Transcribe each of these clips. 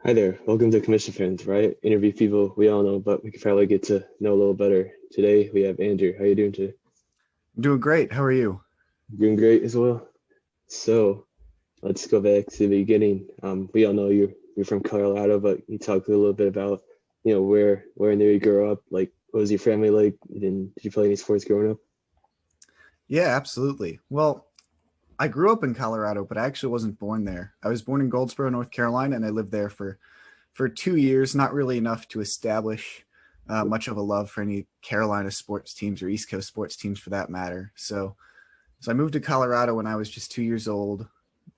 Hi there. Welcome to Commission Friends, right? Interview people we all know, but we can probably get to know a little better. Today we have Andrew. How you doing today? I'm doing great. How are you? Doing great as well. So let's go back to the beginning. We all know you're from Colorado, but you talk a little bit about where in there you grew up. Like, what was your family like? And did you play any sports growing up? Yeah, absolutely. Well, I grew up in Colorado, but I actually wasn't born there. I was born in Goldsboro, North Carolina, and I lived there for 2 years. Not really enough to establish much of a love for any Carolina sports teams or East Coast sports teams, for that matter. So I moved to Colorado when I was just 2 years old,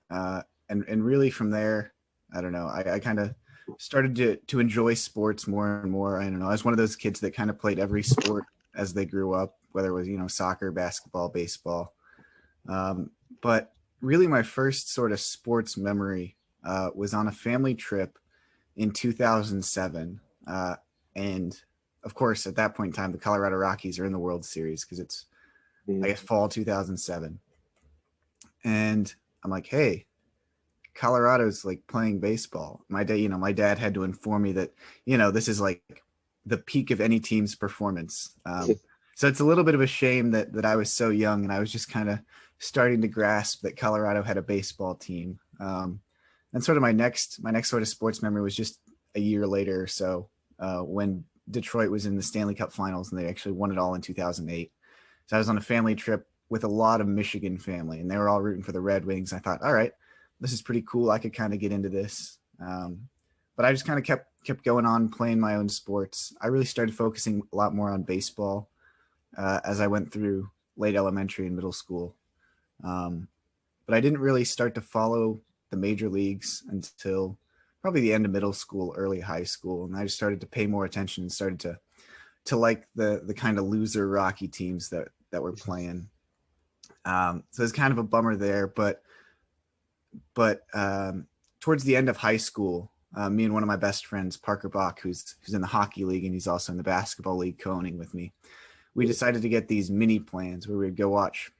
and really from there, I don't know. I kind of started to enjoy sports more and more. I don't know. I was one of those kids that kind of played every sport as they grew up, whether it was soccer, basketball, baseball. Um, but really, my first sort of sports memory was on a family trip in 2007, and of course, at that point in time, the Colorado Rockies are in the World Series because it's, I Mm. guess, fall 2007. And I'm like, hey, Colorado's like playing baseball. My dad had to inform me that, this is like the peak of any team's performance. So it's a little bit of a shame that I was so young and I was just kind of starting to grasp that Colorado had a baseball team. And sort of my next sort of sports memory was just a year later or so, when Detroit was in the Stanley Cup Finals and they actually won it all in 2008. So I was on a family trip with a lot of Michigan family, and they were all rooting for the Red Wings. I thought, all right, this is pretty cool. I could kind of get into this. But I just kind of kept going on playing my own sports. I really started focusing a lot more on baseball as I went through late elementary and middle school. Um, but I didn't really start to follow the major leagues until probably the end of middle school, early high school, and I just started to pay more attention and started to like the kind of loser Rocky teams that were playing. So it's kind of a bummer there, but towards the end of high school, me and one of my best friends, Parker Bach, who's in the hockey league and he's also in the basketball league co-owning with me, we decided to get these mini plans where we'd go watch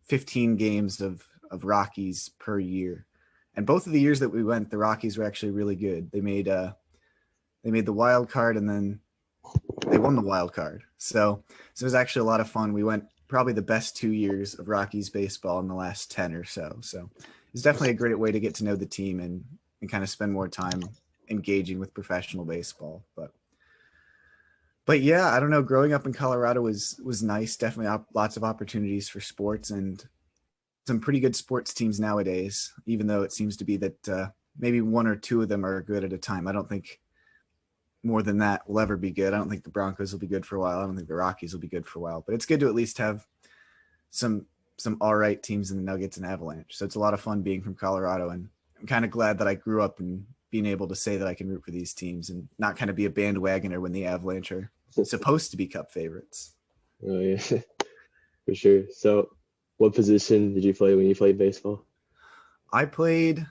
15 games of Rockies per year. And both of the years that we went, the Rockies were actually really good. They made the wild card and then they won the wild card. So it was actually a lot of fun. We went probably the best 2 years of Rockies baseball in the last 10 or so. So it's definitely a great way to get to know the team and kind of spend more time engaging with professional baseball. But yeah, I don't know. Growing up in Colorado was nice. Definitely lots of opportunities for sports and some pretty good sports teams nowadays. Even though it seems to be that maybe one or two of them are good at a time. I don't think more than that will ever be good. I don't think the Broncos will be good for a while. I don't think the Rockies will be good for a while. But it's good to at least have some all right teams in the Nuggets and Avalanche. So it's a lot of fun being from Colorado, and I'm kind of glad that I grew up and being able to say that I can root for these teams and not kind of be a bandwagoner when the Avalanche are supposed to be Cup favorites. Oh yeah, for sure. So, what position did you play when you played baseball? I played,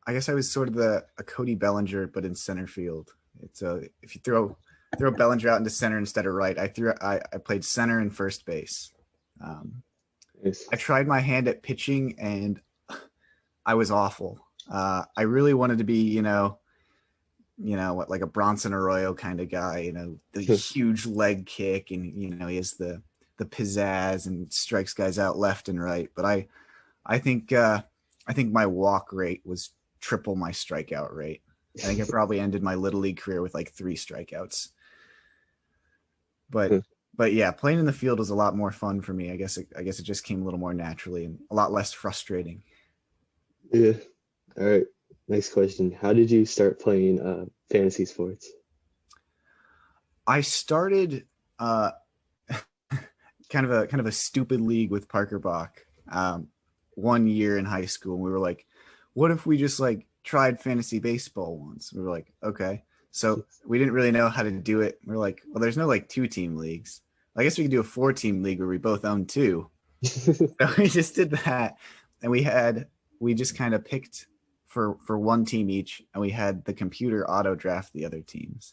I guess I was sort of a Cody Bellinger, but in center field. It's if you throw Bellinger out into center instead of right, I played center and first base. Um, Nice. I tried my hand at pitching and I was awful. I really wanted to be, what, like a Bronson Arroyo kind of guy, the huge leg kick, and he has the pizzazz and strikes guys out left and right. But I think my walk rate was triple my strikeout rate. I think I probably ended my little league career with like 3 strikeouts. But yeah, playing in the field was a lot more fun for me. I guess it just came a little more naturally and a lot less frustrating. Yeah. All right. Next question. How did you start playing fantasy sports? I started uh, kind of a stupid league with Parker Bach, one year in high school. And we were like, what if we just like tried fantasy baseball once? We were like, okay. So we didn't really know how to do it. We are like, well, there's no like 2-team leagues. I guess we could do a 4-team league where we both own two. So we just did that, and we just kind of picked for one team each, and we had the computer auto draft the other teams.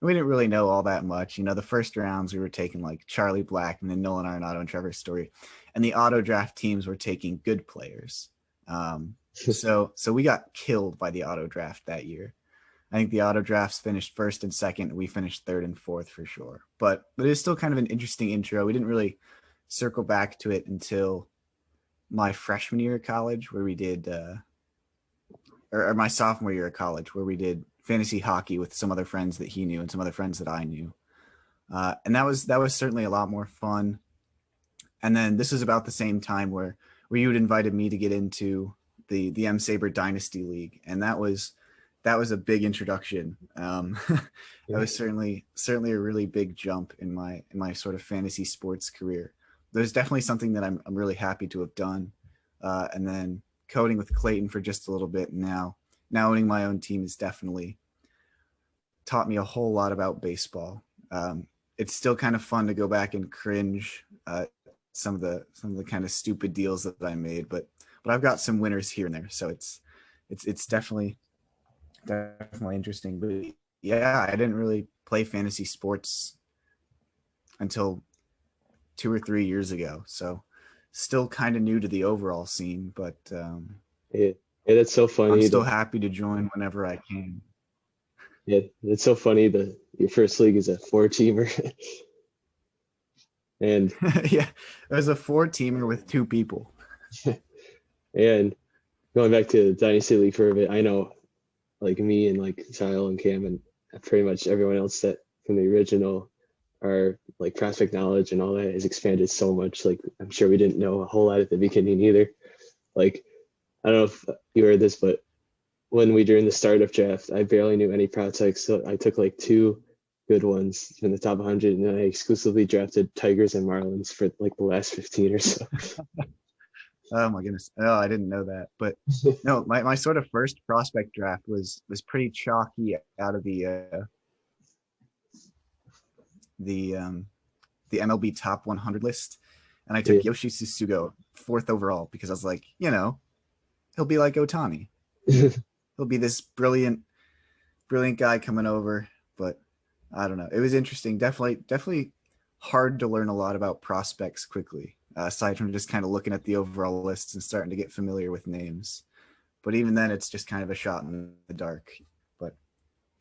And we didn't really know all that much. The first rounds we were taking like Charlie Blackmon and Nolan Arenado and Trevor Story, and the auto draft teams were taking good players. So we got killed by the auto draft that year. I think the auto drafts finished first and second. We finished third and fourth for sure. But it is still kind of an interesting intro. We didn't really circle back to it until my freshman year of college, where we did, or my sophomore year of college, where we did fantasy hockey with some other friends that he knew and some other friends that I knew. And that was certainly a lot more fun. And then this was about the same time where you had invited me to get into the M-SABR Dynasty League, and that was a big introduction. That was certainly a really big jump in my sort of fantasy sports career. There's definitely something that I'm really happy to have done. And then coding with Clayton for just a little bit now owning my own team has definitely taught me a whole lot about baseball. It's still kind of fun to go back and cringe some of the kind of stupid deals that I made, but I've got some winners here and there, so it's definitely interesting. But yeah, I didn't really play fantasy sports until 2 or 3 years ago, so still kind of new to the overall scene. But yeah, that's so funny. I'm still happy to join whenever I can. Yeah, it's so funny that your first league is a 4-teamer. And yeah, it was a 4-teamer with 2 people. And going back to the Dynasty League for a bit, I know like me and like Kyle and Cam and pretty much everyone else that from the original, our like prospect knowledge and all that has expanded so much. Like I'm sure we didn't know a whole lot at the beginning either. Like I don't know if you heard this, but when we during the startup draft, I barely knew any prospects. So I took like 2 good ones in the top 100, and then I exclusively drafted Tigers and Marlins for like the last 15 or so. Oh my goodness! Oh, I didn't know that. But no, my sort of first prospect draft was pretty chalky out of the MLB top 100 list, and I took Yoshi Tsutsugo 4th overall because I was like, he'll be like Ohtani. He'll be this brilliant guy coming over. But I don't know. It was interesting. Definitely hard to learn a lot about prospects quickly, aside from just kind of looking at the overall lists and starting to get familiar with names. But even then, it's just kind of a shot in the dark. But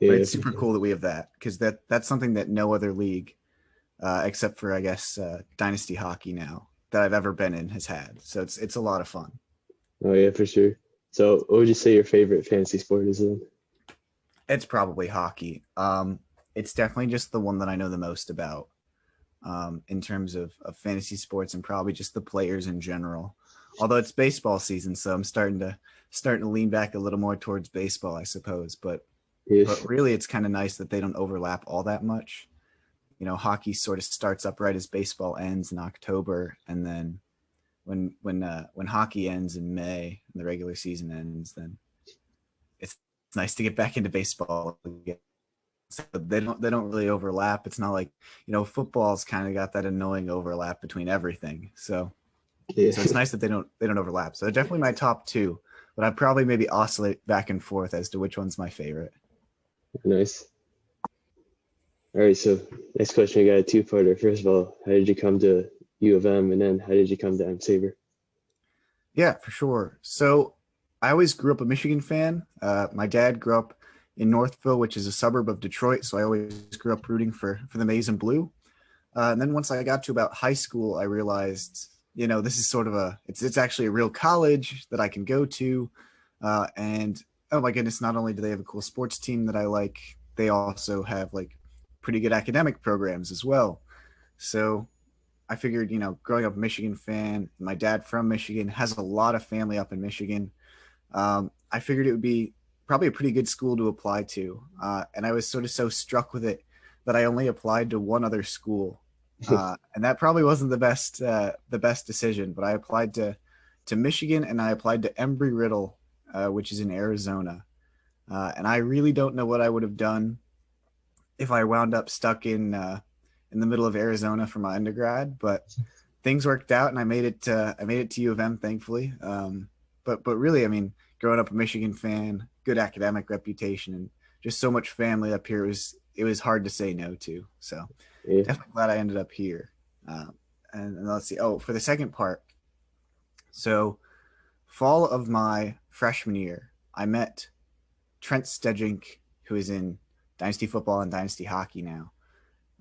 it's super cool that we have that, because that's something that no other league, except for, I guess, Dynasty Hockey now, that I've ever been in has had. So it's a lot of fun. Oh, yeah, for sure. So what would you say your favorite fantasy sport is then? It's probably hockey. It's definitely just the one that I know the most about, in terms of fantasy sports, and probably just the players in general. Although it's baseball season, so I'm starting to lean back a little more towards baseball, I suppose. But really, it's kind of nice that they don't overlap all that much. Hockey sort of starts up right as baseball ends in October, and then when hockey ends in May and the regular season ends, then it's nice to get back into baseball again. So they don't really overlap. It's not like, football's kind of got that annoying overlap between everything. So it's nice that they don't overlap. So definitely my top 2, but I'd probably maybe oscillate back and forth as to which one's my favorite. Nice. All right, so next question, we got a 2-parter. First of all, how did you come to U of M, and then how did you come to M-SABR? Yeah, for sure. So I always grew up a Michigan fan. My dad grew up in Northville, which is a suburb of Detroit, so I always grew up rooting for the Maize and Blue. And then once I got to about high school, I realized, this is sort of it's actually a real college that I can go to. And oh my goodness, not only do they have a cool sports team that I like, they also have like pretty good academic programs as well. So I figured, growing up a Michigan fan, my dad from Michigan, has a lot of family up in Michigan. I figured it would be probably a pretty good school to apply to. And I was sort of so struck with it that I only applied to one other school. And that probably wasn't the best decision, but I applied to Michigan, and I applied to Embry-Riddle, which is in Arizona. And I really don't know what I would have done if I wound up stuck in the middle of Arizona for my undergrad, but things worked out, and I made it to U of M, thankfully. But really, I mean, growing up a Michigan fan, good academic reputation, and just so much family up here, it was hard to say no to. So definitely glad I ended up here. And let's see. Oh, for the second part. So fall of my freshman year, I met Trent Stedjink who is in Dynasty Football and Dynasty Hockey now,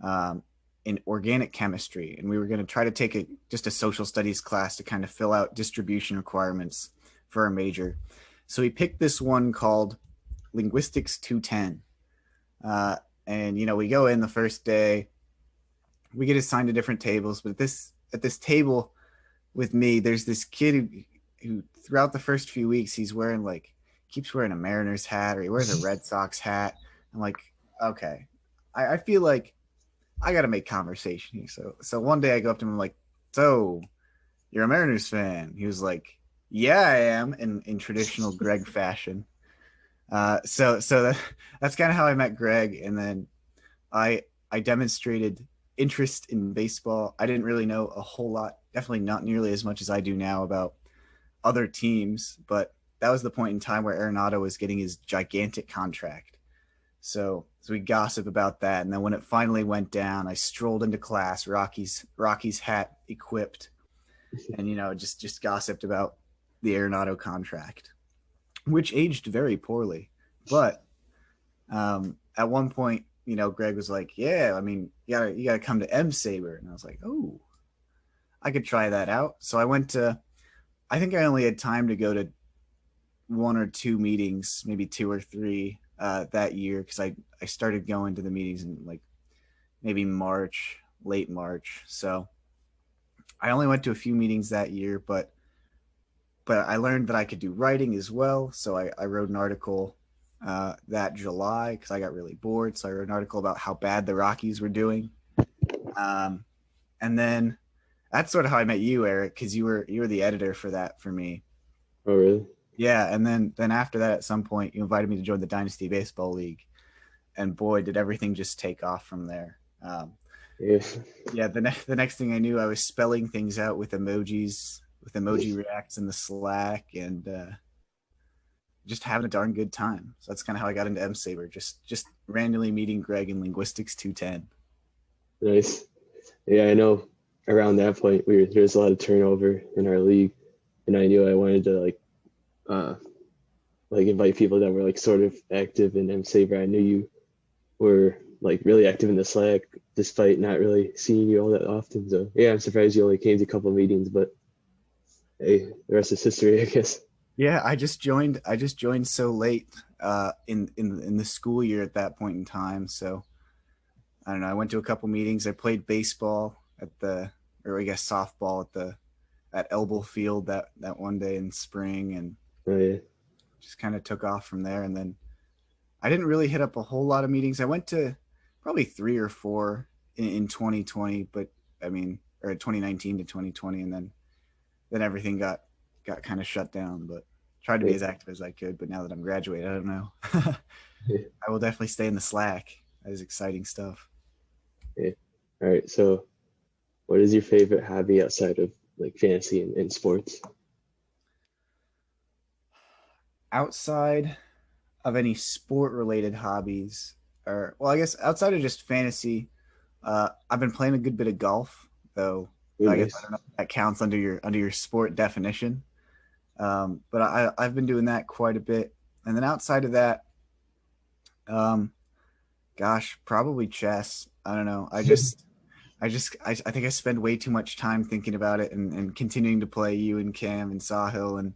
um, in organic chemistry, and we were going to try to take just a social studies class to kind of fill out distribution requirements for our major. So we picked this one called Linguistics 210. And we go in the first day, we get assigned to different tables, but at this table with me, there's this kid who throughout the first few weeks keeps wearing a Mariners hat, or he wears a Red Sox hat. I'm like, okay, I feel like I got to make conversation here. So one day I go up to him, I'm like, so you're a Mariners fan? He was like, yeah, I am, in traditional Greg fashion. That's kind of how I met Greg. And then I demonstrated interest in baseball. I didn't really know a whole lot, definitely not nearly as much as I do now about other teams, but that was the point in time where Arenado was getting his gigantic contract. So we gossip about that. And then when it finally went down, I strolled into class, Rocky's hat equipped, and just gossiped about the Arenado contract, which aged very poorly. But at one point, Greg was like, yeah, I mean, you gotta come to M-SABR. And I was like, oh, I could try that out. So I think I only had time to go to one or two meetings, maybe two or three that year, because I started going to the meetings in like maybe late March. So I only went to a few meetings that year, but I learned that I could do writing as well. So I wrote an article that July because I got really bored. So I wrote an article about how bad the Rockies were doing. And then that's sort of how I met you, Eric, because you were the editor for that for me. Oh, really? Yeah, and then after that, at some point, you invited me to join the Dynasty Baseball League, and boy, did everything just take off from there. Yeah. Yeah, the next thing I knew, I was spelling things out with emojis, with emoji reacts in the Slack, and just having a darn good time. So that's kind of how I got into M-SABR, just randomly meeting Greg in Linguistics 210. Nice. Yeah, I know around that point there's a lot of turnover in our league, and I knew I wanted to invite people that were like sort of active in M-SABR. I knew you were like really active in the Slack despite not really seeing you all that often. So yeah, I'm surprised you only came to a couple of meetings, but hey, the rest is history, I guess. Yeah, I just joined so late in the school year at that point in time. So I don't know. I went to a couple meetings. I played baseball or I guess softball at Elbow Field that one day in spring, and Oh yeah. just kind of took off from there. And then I didn't really hit up a whole lot of meetings. I went to probably 3 or 4 in 2020, but I mean, or 2019 to 2020, and then everything got kind of shut down. But tried to be as active as I could. But now that I'm graduated, I don't know. Yeah. I will definitely stay in the Slack. That is exciting stuff. Yeah. All right. So what is your favorite hobby outside of like fantasy and sports? Outside of any sport related hobbies, or well, I guess outside of just fantasy, I've been playing a good bit of golf, though. Ooh, I guess I nice. don't know if that counts under your sport definition. But I've been doing that quite a bit, and then outside of that, um, gosh, probably chess. I don't know. I think I spend way too much time thinking about it and continuing to play you and Cam and Sahil and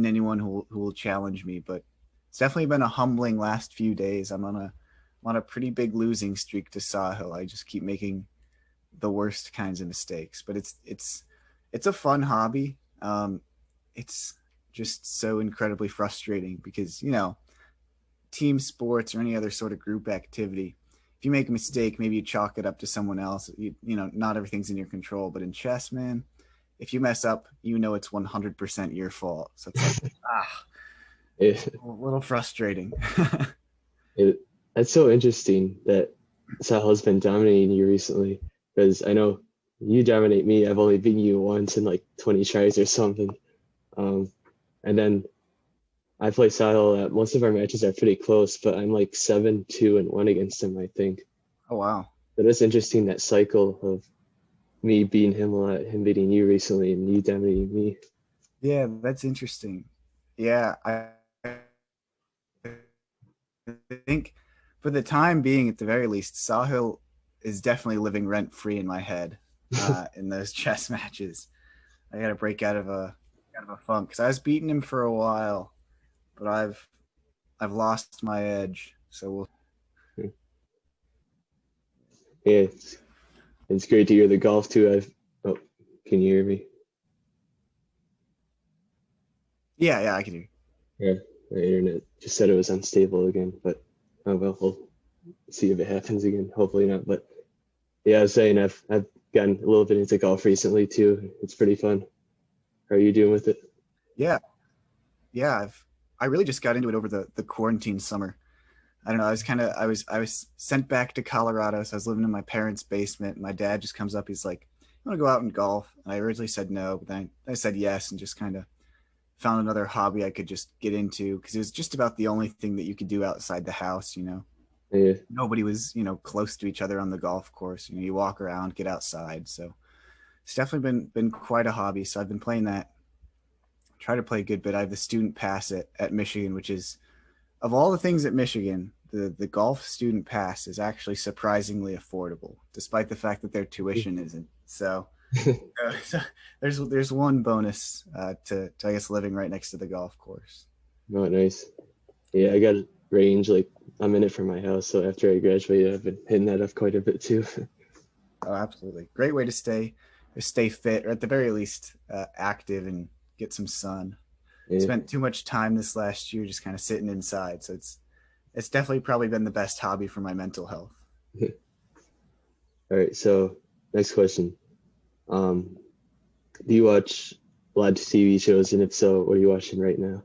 anyone who will challenge me. But it's definitely been a humbling last few days. I'm on a pretty big losing streak to Sahil. I just keep making the worst kinds of mistakes. But it's a fun hobby. It's just so incredibly frustrating because team sports or any other sort of group activity, if you make a mistake, maybe you chalk it up to someone else. Not everything's in your control. But in chess, man, if you mess up, it's 100% your fault. So it's like, It, a little frustrating. it that's so interesting that Sahal's been dominating you recently because I know you dominate me. I've only beaten you once in like 20 tries or something. Um, and then I play Sahil at most of our matches are pretty close, but I'm like 7-2-1 against him, I think. Oh, wow. But it's interesting that cycle of me beating him a lot, him beating you recently, and you dominating me. Yeah, that's interesting. Yeah, I think for the time being, at the very least, Sahil is definitely living rent free in my head in those chess matches. I got to break out of a funk because I was beating him for a while, but I've lost my edge. So we'll. Yeah, it's great to hear the golf too. Oh, can you hear me? Yeah, I can hear. Yeah, my internet just said it was unstable again, but oh well, we'll see if it happens again. Hopefully not. But yeah, I was saying I've gotten a little bit into golf recently too. It's pretty fun. How are you doing with it? Yeah, yeah. I really just got into it over the quarantine summer. I don't know. I was sent back to Colorado, so I was living in my parents' basement. And my dad just comes up. He's like, "I want to go out and golf." And I originally said no, but then I said yes, and just kind of found another hobby I could just get into because it was just about the only thing that you could do outside the house. Yeah, Nobody was close to each other on the golf course. You walk around, get outside. So it's definitely been quite a hobby. So I've been playing that. Try to play a good bit. I have the student pass at Michigan, which is of all the things at Michigan, the golf student pass is actually surprisingly affordable, despite the fact that their tuition isn't. So there's one bonus to I guess living right next to the golf course. oh nice. Yeah, I got a range like a minute from my house, so after I graduated, I've been hitting that up quite a bit too. Oh, absolutely, great way to stay fit, or at the very least active and get some sun. Yeah. Spent too much time this last year just kind of sitting inside, so it's definitely probably been the best hobby for my mental health. All right, so next question. Um, do you watch a lot of TV shows, and if so, what are you watching right now?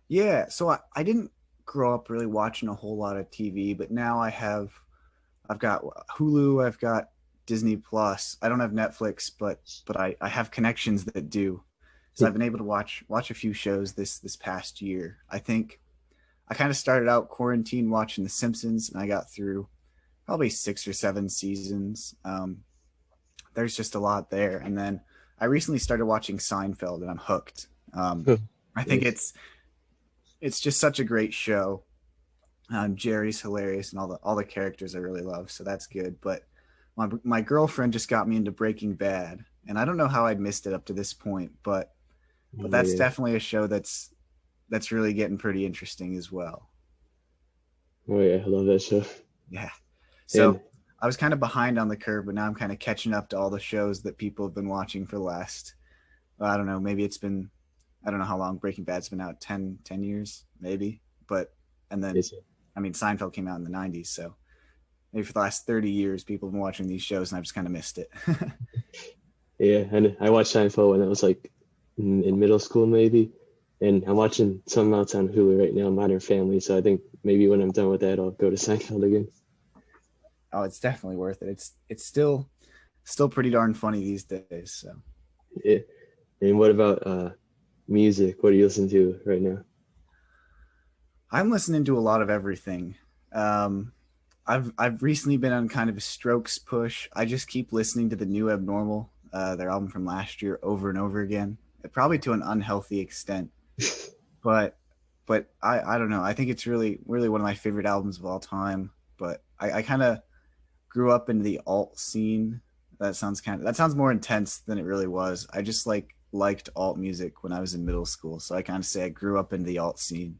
Yeah, so I didn't grow up really watching a whole lot of TV, but now I've got Hulu, I've got Disney Plus. I don't have Netflix, but I have connections that do. So I've been able to watch a few shows this past year. I think I kind of started out quarantine watching The Simpsons, and I got through probably 6 or 7 seasons. There's just a lot there, and then I recently started watching Seinfeld, and I'm hooked. I think Nice. it's just such a great show. Jerry's hilarious, and all the characters I really love, so that's good. But my girlfriend just got me into Breaking Bad, and I don't know how I'd missed it up to this point, but Oh that's yeah, definitely a show that's really getting pretty interesting as well. oh yeah, I love that show. Yeah. And So I was kind of behind on the curve, but now I'm kind of catching up to all the shows that people have been watching for the last, well, I don't know, maybe it's been, I don't know how long Breaking Bad's been out, 10 years, maybe. But, and then, it's, I mean, Seinfeld came out in the 90s. So maybe for the last 30 years, people have been watching these shows and I've just kind of missed it. yeah, and I watched Seinfeld when I was like in middle school maybe, and I'm watching some else on Hulu right now, Modern Family. So I think maybe when I'm done with that, I'll go to Seinfeld again. Oh, it's definitely worth it. It's still pretty darn funny these days. So Yeah. And what about music? What are you listening to right now? I'm listening to a lot of everything. Um, I've recently been on kind of a Strokes push. I just keep listening to the new Abnormal, their album from last year, over and over again, probably to an unhealthy extent. But I don't know. I think it's really one of my favorite albums of all time. But I kind of grew up in the alt scene. That sounds more intense than it really was. I just liked alt music when I was in middle school, so I kind of say I grew up in the alt scene.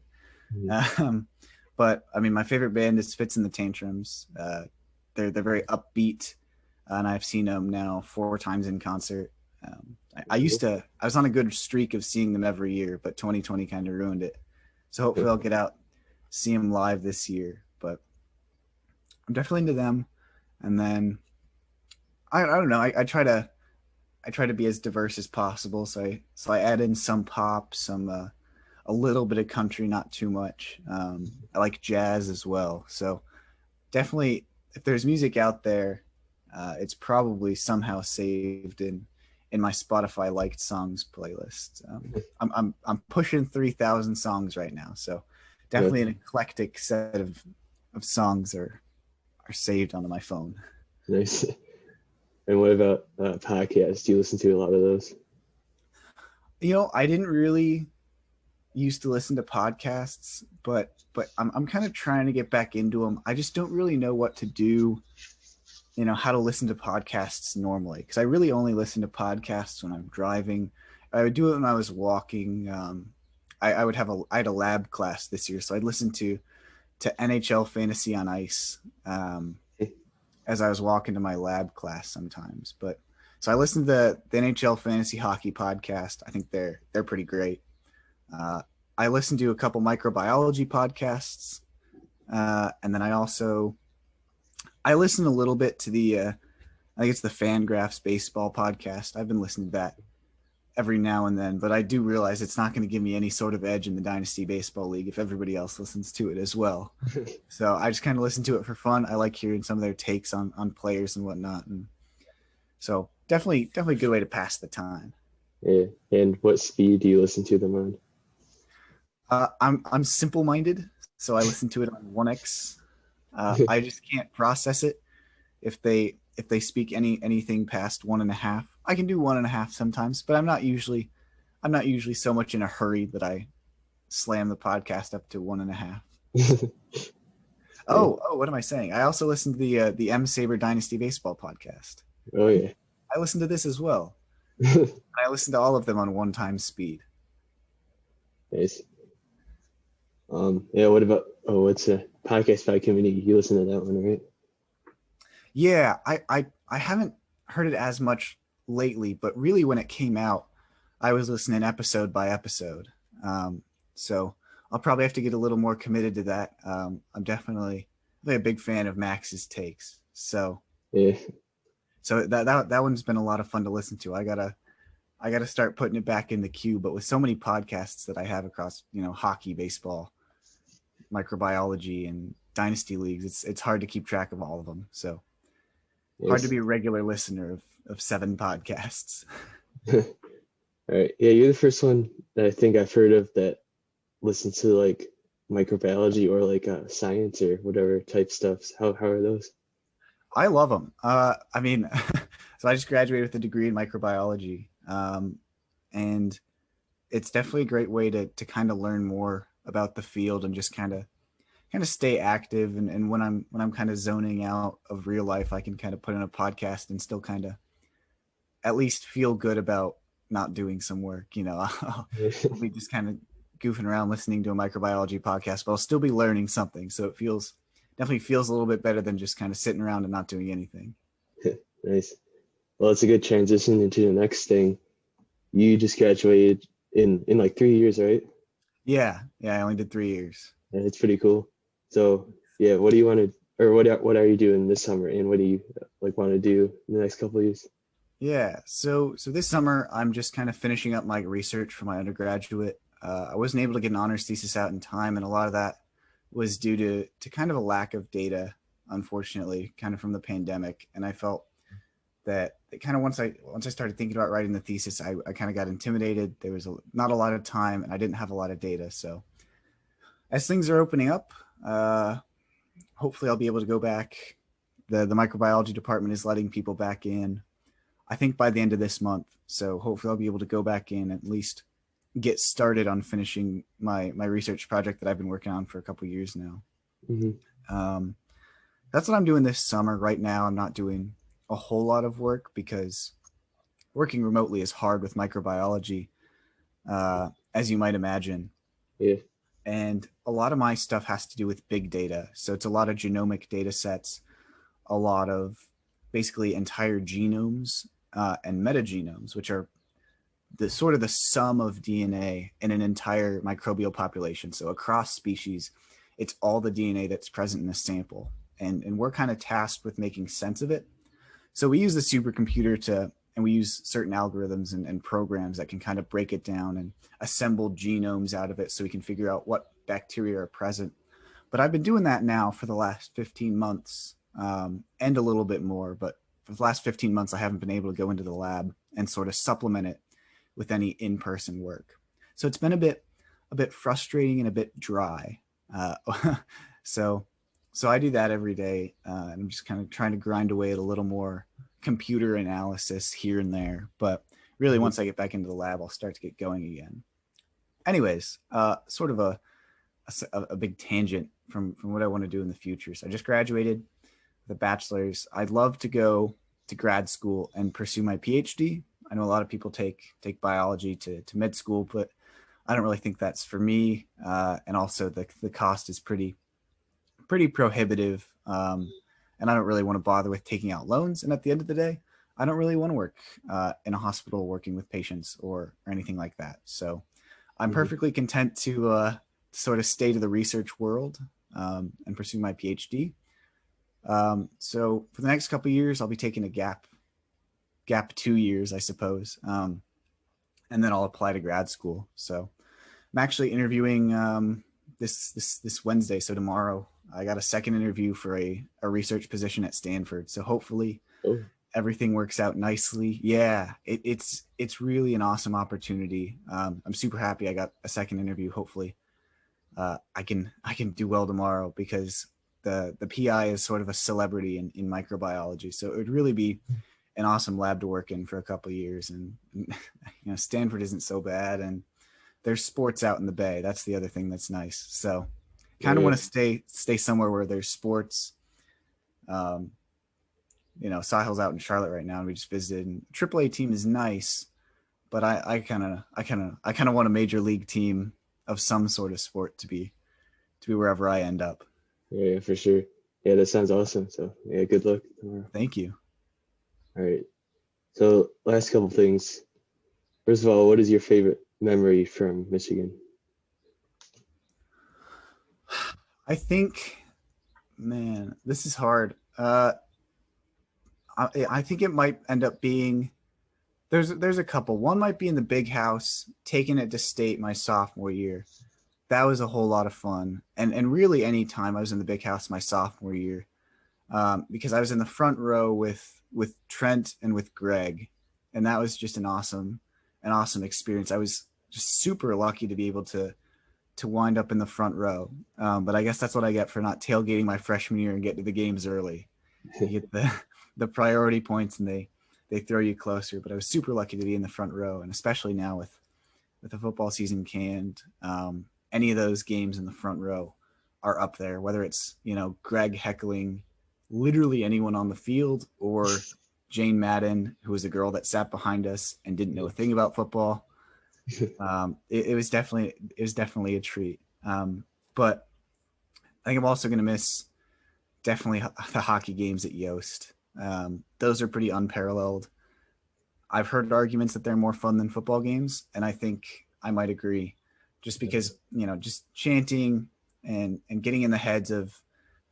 Um, but I mean, my favorite band is Fits and the Tantrums. They're very upbeat, and I've seen them now 4 times in concert. I was on a good streak of seeing them every year, but 2020 kind of ruined it. So hopefully I'll get out, see them live this year. But I'm definitely into them. And then I don't know. I try to be as diverse as possible. So I add in some pop, some a little bit of country, not too much. I like jazz as well. So definitely, if there's music out there, it's probably somehow saved in my Spotify liked songs playlist. I'm pushing 3,000 songs right now, so Yeah, definitely an eclectic set of songs are saved onto my phone. nice. And what about podcasts? Do you listen to a lot of those? I didn't really. used to listen to podcasts, but I'm kind of trying to get back into them. I just don't really know what to do, how to listen to podcasts normally, because I really only listen to podcasts when I'm driving. I would do it when I was walking. I had a lab class this year, so I'd listen to NHL Fantasy on Ice as I was walking to my lab class sometimes. But so I listened to the NHL Fantasy Hockey podcast. I think they're pretty great. I listened to a couple microbiology podcasts, and then I listened a little bit to I think it's the Fangraphs baseball podcast. I've been listening to that every now and then, but I do realize it's not going to give me any sort of edge in the Dynasty Baseball League if everybody else listens to it as well. So I just kind of listen to it for fun. I like hearing some of their takes on players and whatnot. And so definitely a good way to pass the time. Yeah. And what speed do you listen to them on? I'm simple-minded, so I listen to it on 1x. I just can't process it if they speak anything past 1.5. I can do 1.5 sometimes, but I'm not usually so much in a hurry that I slam the podcast up to 1.5. Oh, what am I saying? I also listen to the M-SABR Dynasty Baseball podcast. Oh yeah. I listen to this as well. I listen to all of them on 1 times speed. Nice. Yeah, what about what's a podcast by Commish? You listen to that one, right? Yeah, I haven't heard it as much lately, but really when it came out, I was listening episode by episode. So I'll probably have to get a little more committed to that. I'm definitely a big fan of Max's takes. So yeah. So that one's been a lot of fun to listen to. I gotta start putting it back in the queue. But with so many podcasts that I have across, hockey, baseball, microbiology, and dynasty leagues, it's hard to keep track of all of them. So hard to be a regular listener of 7 podcasts. All right. Yeah, you're the first one that I think I've heard of that listens to like microbiology or like science or whatever type stuff. How are those? I love them. I mean, so I just graduated with a degree in microbiology, and it's definitely a great way to kind of learn more about the field and just kind of stay active. And when I'm kind of zoning out of real life, I can kind of put in a podcast and still kind of at least feel good about not doing some work. I'll be just kind of goofing around listening to a microbiology podcast, but I'll still be learning something. So it definitely feels a little bit better than just kind of sitting around and not doing anything. Nice. Well, it's a good transition into the next thing. You just graduated in like 3 years, right? Yeah. I only did 3 years. Yeah, it's pretty cool. So yeah, what do you want to, or what are you doing this summer, and what do you like want to do in the next couple of years? Yeah. So this summer I'm just kind of finishing up my research for my undergraduate. I wasn't able to get an honors thesis out in time, and a lot of that was due to kind of a lack of data, unfortunately, kind of from the pandemic. And I felt that kind of once I started thinking about writing the thesis, I kind of got intimidated. There was not a lot of time, and I didn't have a lot of data. So as things are opening up, hopefully I'll be able to go back. The microbiology department is letting people back in, I think, by the end of this month. So hopefully I'll be able to go back in, at least get started on finishing my research project that I've been working on for a couple of years now. Mm-hmm. That's what I'm doing this summer. Right now, I'm not doing a whole lot of work because working remotely is hard with microbiology, as you might imagine. Yeah. And a lot of my stuff has to do with big data. So it's a lot of genomic data sets, a lot of basically entire genomes and metagenomes, which are the sort of the sum of DNA in an entire microbial population. So across species, it's all the DNA that's present in a sample. And we're kind of tasked with making sense of it. So we use the supercomputer and we use certain algorithms and programs that can kind of break it down and assemble genomes out of it so we can figure out what bacteria are present. But I've been doing that now for the last 15 months and a little bit more. But for the last 15 months, I haven't been able to go into the lab and sort of supplement it with any in-person work. So it's been a bit frustrating and a bit dry. So I do that every day. And I'm just kind of trying to grind away at a little more computer analysis here and there. But really, once I get back into the lab, I'll start to get going again. anyways, sort of a big tangent from what I want to do in the future. So I just graduated with a bachelor's. I'd love to go to grad school and pursue my PhD. I know a lot of people take biology to med school, but I don't really think that's for me. And also the cost is pretty prohibitive. And I don't really want to bother with taking out loans. And at the end of the day, I don't really want to work in a hospital working with patients or anything like that. So I'm Mhm. perfectly content to sort of stay to the research world and pursue my PhD. So for the next couple of years, I'll be taking a gap 2 years, I suppose, and then I'll apply to grad school. So I'm actually interviewing this Wednesday. So tomorrow, I got a second interview for a research position at Stanford. So hopefully Oh, everything works out nicely. Yeah, it's really an awesome opportunity. I'm super happy I got a second interview. Hopefully, I can do well tomorrow because the PI is sort of a celebrity in microbiology. So it would really be an awesome lab to work in for a couple of years. And Stanford isn't so bad, and there's sports out in the Bay. That's the other thing that's nice. So kind of yeah, want to stay somewhere where there's sports. Um, Sahil's out in Charlotte right now, and we just visited. And AAA team is nice, but I kind of want a major league team of some sort of sport to be wherever I end up. yeah, for sure. Yeah, that sounds awesome. So yeah, good luck tomorrow. Thank you. All right. So last couple things. First of all, what is your favorite memory from Michigan? I think, man, this is hard. I think it might end up being there's a couple. One might be in the big house, taking it to state my sophomore year. That was a whole lot of fun, and really any time I was in the big house my sophomore year, because I was in the front row with Trent and with Greg, and that was just an awesome experience. I was just super lucky to be able to wind up in the front row. But I guess that's what I get for not tailgating my freshman year and get to the games early. You get the priority points, and they throw you closer. But I was super lucky to be in the front row, and especially now with the football season canned, any of those games in the front row are up there. Whether it's Greg heckling literally anyone on the field, or Jane Madden, who was a girl that sat behind us and didn't know a thing about football. It was definitely a treat. But I think I'm also going to miss definitely the hockey games at Yost. Those are pretty unparalleled. I've heard arguments that they're more fun than football games, and I think I might agree, just because just chanting and getting in the heads of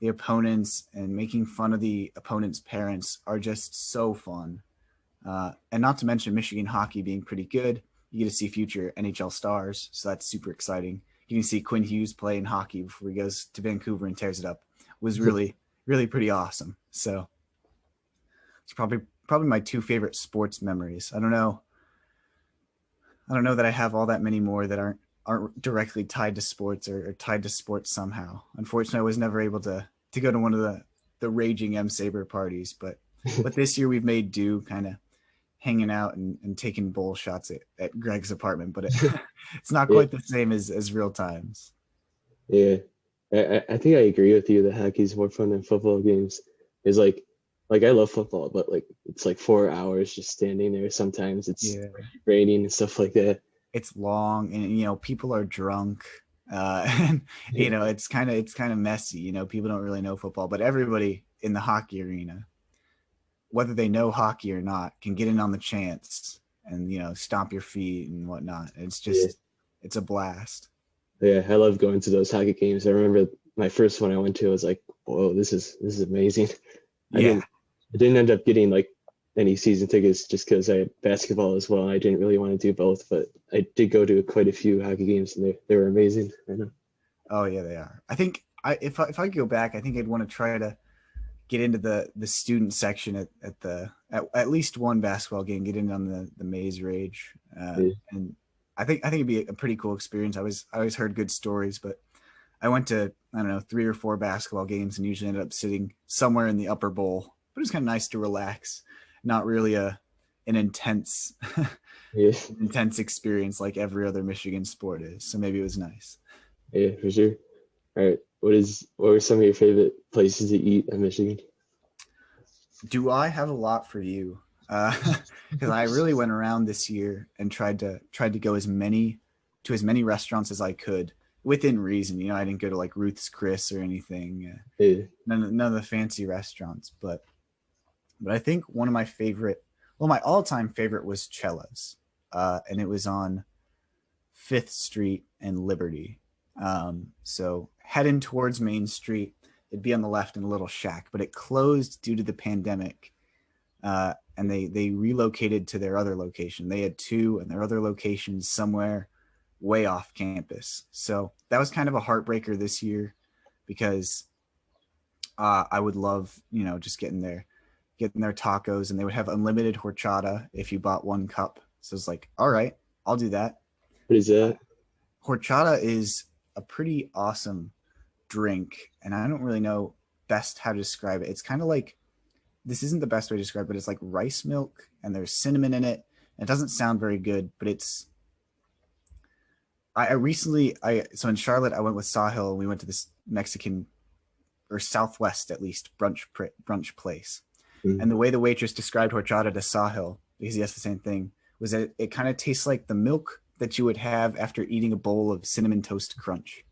the opponents and making fun of the opponents' parents are just so fun. And not to mention Michigan hockey being pretty good. You get to see future NHL stars, so that's super exciting. You can see Quinn Hughes play in hockey before he goes to Vancouver and tears it up. It was really, really pretty awesome. So it's probably my two favorite sports memories. I don't know that I have all that many more that aren't directly tied to sports or tied to sports somehow. Unfortunately, I was never able to go to one of the raging M-SABR parties, but this year we've made do, kind of hanging out and taking bowl shots at Greg's apartment, but it's not Yeah, quite the same as real times. yeah. I think I agree with you that hockey's more fun than football games. Is like I love football, but like it's like 4 hours just standing there. Sometimes it's Yeah, raining and stuff like that. it's long, and people are drunk. And it's kind of messy. People don't really know football, but everybody in the hockey arena, whether they know hockey or not, can get in on the chance and stomp your feet and whatnot. Yeah, It's a blast. yeah. I love going to those hockey games. I remember my first one I went to. I was like, whoa, this is amazing. I Yeah. didn't I didn't end up getting like any season tickets just because I had basketball as well. I didn't really want to do both, but I did go to quite a few hockey games and they were amazing. I know. Oh yeah, they are. I think if I go back, I think I'd want to try to get into the student section at least one basketball game, get in on the Maze Rage, Yeah. and I think it'd be a pretty cool experience. I always heard good stories, but I went to, I don't know, 3 or 4 basketball games and usually ended up sitting somewhere in the upper bowl. But it was kind of nice to relax, not really a an intense Yeah, intense experience like every other Michigan sport is. So maybe it was nice. yeah, for sure. All right, what were some of your favorite places to eat in Michigan? Do I have a lot for you? Because I really went around this year and tried to go as many restaurants as I could within reason. I didn't go to like Ruth's Chris or anything. Yeah, None of the fancy restaurants, but I think one of my favorite, well, my all-time favorite was Cella's, and it was on Fifth Street and Liberty. So heading towards Main Street, it'd be on the left in a little shack, but it closed due to the pandemic, and they relocated to their other location. They had two, and their other locations somewhere way off campus. So that was kind of a heartbreaker this year because I would love just getting their tacos, and they would have unlimited horchata if you bought one cup. So it's like, all right, I'll do that. what is that? Horchata is a pretty awesome drink, and I don't really know best how to describe it. It's kind of like, this isn't the best way to describe it, but it's like rice milk and there's cinnamon in it. And it doesn't sound very good, but it's I recently so in Charlotte I went with Sahil and we went to this Mexican, or Southwest at least, brunch place. Mm. And the way the waitress described horchata to Sahil, because he has the same thing, was that it kind of tastes like the milk that you would have after eating a bowl of cinnamon toast crunch.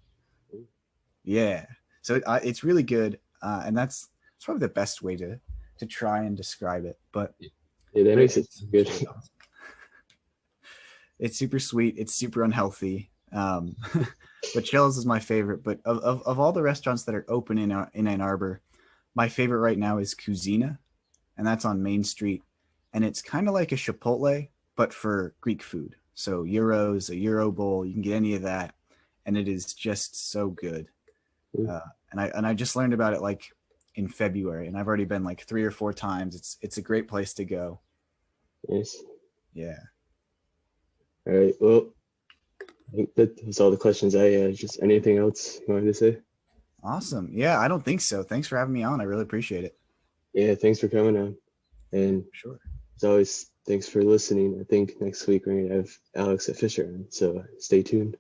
Yeah, so it's really good, and that's probably the best way to try and describe it. But Yeah, that makes it good. It's super sweet. It's super unhealthy. But Chill's is my favorite. But of all the restaurants that are open in Ann Arbor, my favorite right now is Cuisina, and that's on Main Street. And it's kind of like a Chipotle, but for Greek food. So gyros, a gyro bowl, you can get any of that, and it is just so good. And I just learned about it like in February, and I've already been like 3 or 4 times. It's a great place to go. Nice. Yeah. All right. Well, I think that was all the questions I had. Just anything else you wanted to say? Awesome. Yeah, I don't think so. Thanks for having me on. I really appreciate it. Yeah, thanks for coming on. And Sure. as always, thanks for listening. I think next week we're going to have Alex at Fisher on, so stay tuned.